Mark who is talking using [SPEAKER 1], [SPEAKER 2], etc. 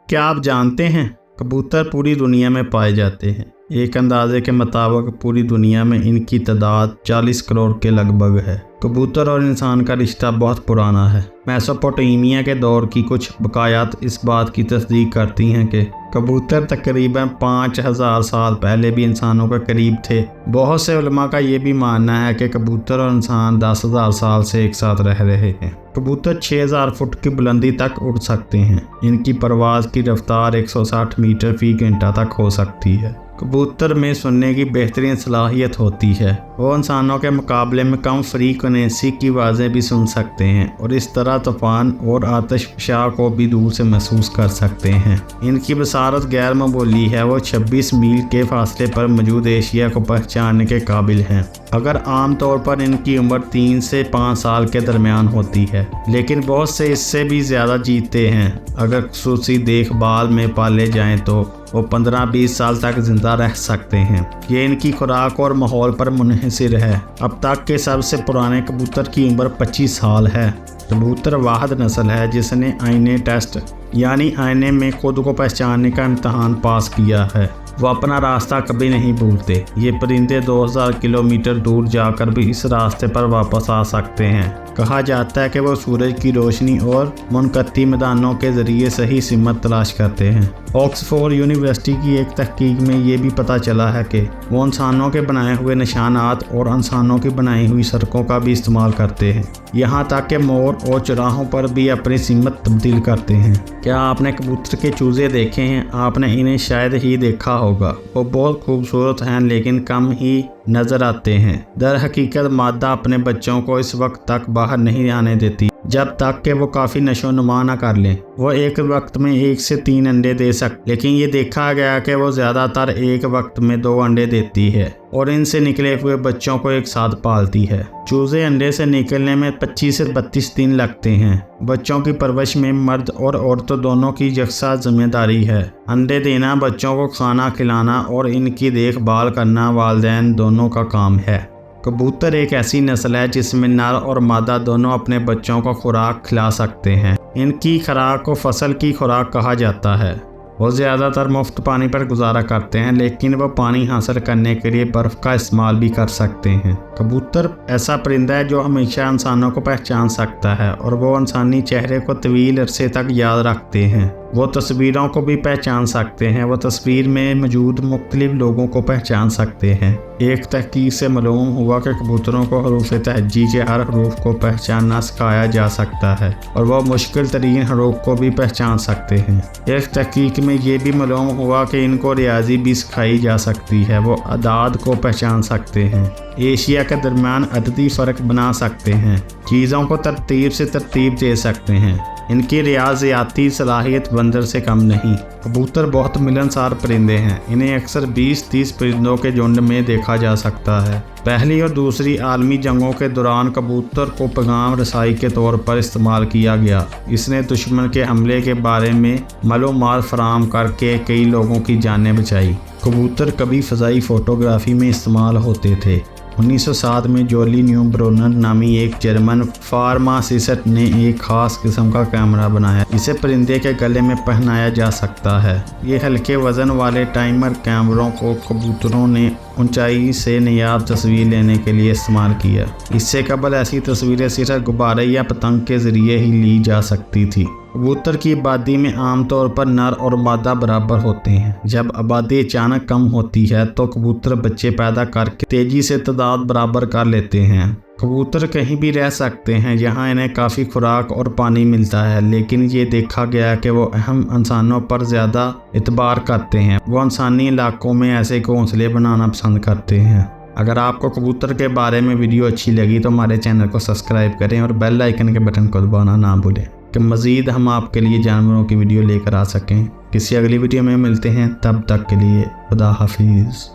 [SPEAKER 1] क्या आप जानते हैं कबूतर पूरी दुनिया में पाए जाते हैं। एक अंदाजे के मुताबिक पूरी दुनिया में इनकी तादाद 40 करोड़ के लगभग है। कबूतर और इंसान का रिश्ता बहुत पुराना है। मेसोपोटामिया के दौर की कुछ बकायात इस बात की तस्दीक करती हैं कि कबूतर तकरीबन 5000 साल पहले भी इंसानों के करीब थे। बहुत से उलमा का ये भी मानना है कि कबूतर और इंसान 10,000 साल से एक साथ रह रहे हैं। कबूतर 6000 फुट की बुलंदी तक उड़ सकते हैं। इनकी परवाज़ की रफ्तार 160 मीटर फी घंटा तक हो सकती है। कबूतर में सुनने की बेहतरीन सलाहियत होती है। वो इंसानों के मुकाबले में कम फ्रीक्वेंसी की आवाज़ें भी सुन सकते हैं और इस तरह तूफान और आतिशफशा को भी दूर से महसूस कर सकते हैं। इनकी बसारत गैर मामूली है। वो 26 मील के फासले पर मौजूद एशिया को पहचानने के काबिल हैं। अगर आम तौर पर इनकी उम्र 3 से 5 साल के दरमियान होती है, लेकिन बहुत से इससे भी ज़्यादा जीते हैं। अगर खुसूसी देखभाल में पाले जाएं तो वो 15-20 साल तक जिंदा रह सकते हैं। ये इनकी खुराक और माहौल पर मुनहसिर है। अब तक के सबसे पुराने कबूतर की उम्र 25 साल है। कबूतर वाहिद नस्ल है जिसने आईने टेस्ट यानी आईने में खुद को पहचानने का इम्तहान पास किया है। वो अपना रास्ता कभी नहीं भूलते। ये परिंदे 2000 किलोमीटर दूर जाकर भी इस रास्ते पर वापस आ सकते हैं। कहा जाता है कि वो सूरज की रोशनी और मुनकती मैदानों के ज़रिए सही सिमत तलाश करते हैं। ऑक्सफोर्ड यूनिवर्सिटी की एक तहकीक में ये भी पता चला है कि वो इंसानों के बनाए हुए निशानात और इंसानों की बनाई हुई सड़कों का भी इस्तेमाल करते हैं। यहाँ तक कि मोर और चौराहों पर भी अपनी सिमत तब्दील करते हैं। क्या आपने कबूतर के चूजे देखे हैं? आपने इन्हें शायद ही देखा होगा। वो बहुत खूबसूरत हैं लेकिन कम ही नज़र आते हैं। दर हकीकत मादा अपने बच्चों को इस वक्त तक बाहर नहीं आने देती जब तक कि वो काफ़ी नशो नुमा ना कर लें। वो एक वक्त में 1 से 3 अंडे दे सकते, लेकिन ये देखा गया कि वो ज़्यादातर एक वक्त में 2 अंडे देती है और इनसे निकले हुए बच्चों को एक साथ पालती है। चूजे अंडे से निकलने में 25 से 32 दिन लगते हैं। बच्चों की परवरिश में मर्द और औरतों दोनों की यकसा जिम्मेदारी है। अंडे देना, बच्चों को खाना खिलाना और इनकी देखभाल करना वालिदैन दोनों का काम है। कबूतर एक ऐसी नस्ल है जिसमें नर और मादा दोनों अपने बच्चों को खुराक खिला सकते हैं। इनकी खुराक को फसल की खुराक कहा जाता है। वो ज़्यादातर मुफ्त पानी पर गुजारा करते हैं, लेकिन वो पानी हासिल करने के लिए बर्फ़ का इस्तेमाल भी कर सकते हैं। कबूतर ऐसा परिंदा है जो हमेशा इंसानों को पहचान सकता है और वो इंसानी चेहरे को तवील अरसे तक याद रखते हैं। वो तस्वीरों को भी पहचान सकते हैं। वो तस्वीर में मौजूद मुख्तलिफ लोगों को पहचान सकते हैं। एक तहकीक से मालूम हुआ कि कबूतरों को हरूफ तहज्जी के हर हरूफ को पहचानना सिखाया जा सकता है और वह मुश्किल तरीन हरूफ को भी पहचान सकते हैं। एक तहकीक में ये भी मालूम हुआ कि इनको रियाजी भी सिखाई जा सकती है। वो अदाद को पहचान सकते हैं। एशिया के दरमियान अददी फ़र्क बना सकते हैं। चीज़ों को तरतीब से तरतीब दे सकते हैं। इनकी रियाजियाती सलाहियत बंदर से कम नहीं। कबूतर बहुत मिलनसार परिंदे हैं। इन्हें अक्सर 20-30 परिंदों के झुंड में देखा जा सकता है। पहली और दूसरी आलमी जंगों के दौरान कबूतर को पैगाम रसाई के तौर पर इस्तेमाल किया गया। इसने दुश्मन के हमले के बारे में मालूमात फराहम करके कई लोगों की जानें बचाई। कबूतर कभी फ़ज़ाई फ़ोटोग्राफी में इस्तेमाल होते थे। 1907 में जोली न्यूब्रोनर नामी एक जर्मन फार्मासिस्ट ने एक ख़ास किस्म का कैमरा बनाया। इसे परिंदे के गले में पहनाया जा सकता है। ये हल्के वज़न वाले टाइमर कैमरों को कबूतरों ने ऊंचाई से नायाब तस्वीर लेने के लिए इस्तेमाल किया। इससे कबल ऐसी तस्वीरें सिर्फ गुब्बारे या पतंग के ज़रिए ही ली जा सकती थी। कबूतर की आबादी में आमतौर पर नर और मादा बराबर होते हैं। जब आबादी अचानक कम होती है तो कबूतर बच्चे पैदा करके तेज़ी से तादाद बराबर कर लेते हैं। कबूतर कहीं भी रह सकते हैं जहां इन्हें काफ़ी खुराक और पानी मिलता है, लेकिन ये देखा गया कि वो अहम इंसानों पर ज़्यादा इतबार करते हैं। वो इंसानी इलाकों में ऐसे घोंसले बनाना पसंद करते हैं। अगर आपको कबूतर के बारे में वीडियो अच्छी लगी तो हमारे चैनल को सब्सक्राइब करें और बेल आइकन के बटन को दबाना ना भूलें कि मज़ीद हम आपके लिए जानवरों की वीडियो लेकर आ सकें। किसी अगली वीडियो में मिलते हैं, तब तक के लिए खुदा हाफिज़।